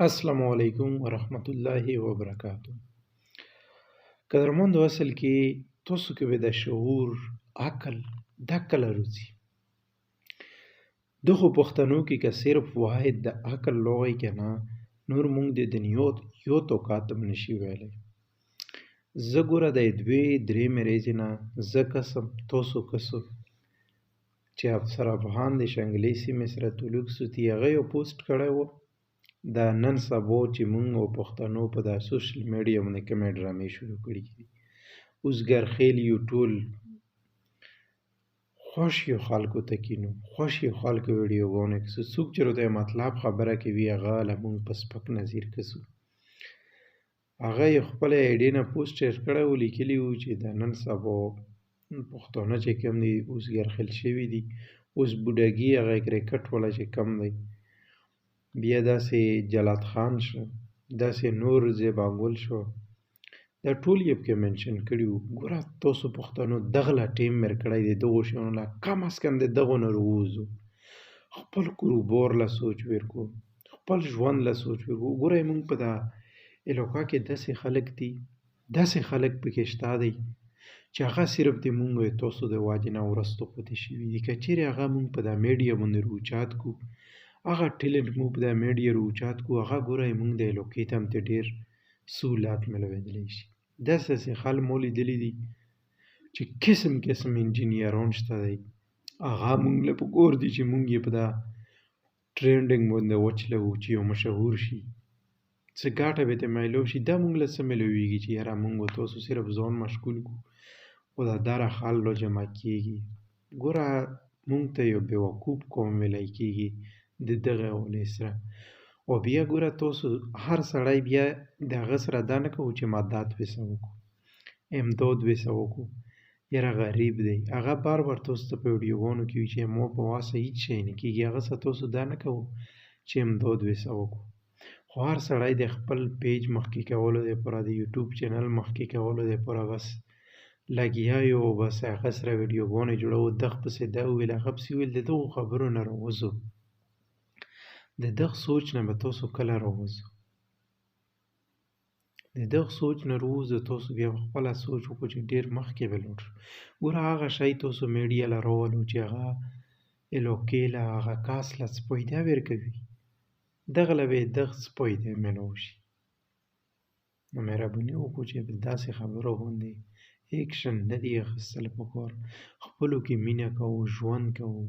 السلام علیکم ورحمت الله وبرکاتو. قدرمند اصل کې تاسو کې به د شعور عقل دا کله روزي دغه پښتنو کې که صرف واحد د عقل لوی کنه نور مونږ د دنیا یو تو کاتم نشي ویلی. زه ګوره د دوی درې مریضې نه زه قسم تاسو کسو چې افسر افغان د شنګلې سیمې سره تعلق سوتي هغه یو پوسټ کړی و د نن سبا چې مونږ او پښتنو په دا سوشل میډیا باندې کومې ډرامې شروع کړي دي اوس ګرخیل یو ټول خوښ یو خلکو ته کینو خوښ یو خلکو ویډیوګانې کسو څوک چې ورته مطلب خبره کوي هغه له مونږ په سپک نظیر کسو هغه یې خپله ایډي نه پوسټ شیر کړی و لیکلي و چې د نن سبا پښتانه چې کوم دي اوس ګرخیل شوي دي اوس بوډاګي هغه کرکټ والا چې کم دی بیا داسې جلات خان شو داسې نور زیباګل شو دا ټول یې پکې منشن کړي وو. ګوره تاسو پښتنو دغه لا ټیم مېر کړی دی دغو شیانو لا کم از کم د دغو نه راووځو خپل کروبار له سوچ ویرکو خپل ژوند له سوچ ویرکو. ګوره موږ په دا علاقه کې داسې خلک دي داسې خلک پکې شته دی چې هغه صرف د مونږ او تاسو د واجې نه ورستو پاتې شوي دي. که چیرې هغه مونږ په دا میډیا باندې راوچات کو هغه ټیلنټ مو په دا میډیا راوچات کو هغه ګوره مونږ د علاقې ته هم ته ډېر سهولت میلودلی شي. داسې خلک مو لیدلي دي چې قسم قسم انجینیران شته دی هغه مونږ له په کور دي چې مونږ یې په دا ټرینډینګ باندې وچلوو چې یو مشهور شي څه ګټه به ته میلو شي دا مونږ له څه میلویږي چې یاره مونږ او تاسو صرف ځان مشغول کو خو دا دره خل را جمع کیږي. ګوره مونږ ته یو بیوقوف قوم ویلی کیږي د دغه حوالې سره او بیا ګوره تاسو هر سړی بیا د هغه سره دا نه کوو چې مدد ویسه وکړو امداد ویسه وکړو یاره غریب دی هغه بار بار تاسو ته په ویډیوګانو کې وي چې ما په واسه هیڅ شی نه کیږي هغه څه تاسو دا نه کوو چې امداد ویسه وکړو. خو هر سړی د خپل پیج مخکې کولو دپاره د یوټیوب چینل مخکې کولو دپاره بس لګیا یو او بس هغه سره ویډیوګانې جوړوو دغه پسې دا وویل هغه پسې وویل د دغو خبرو نه راووځو د دغه سوچ نه به تاسو کله راووځو د دغه سوچ نه راووځو تاسو بیا په خپله سوچ وکړو چې ډېر مخکې به لاړ شو. ګوره هغه شی تاسو میډیا له راولو چې هغه علاقې له هغه کس له څه فایده ورکوي دغه له به یې دغه څه فایده میلاو شي. نو مهرباني وکړو چې په داسې خبرو باندې ایکشن نه دی اخیستل پکار خپلو کې مینه کوو ژوند کوو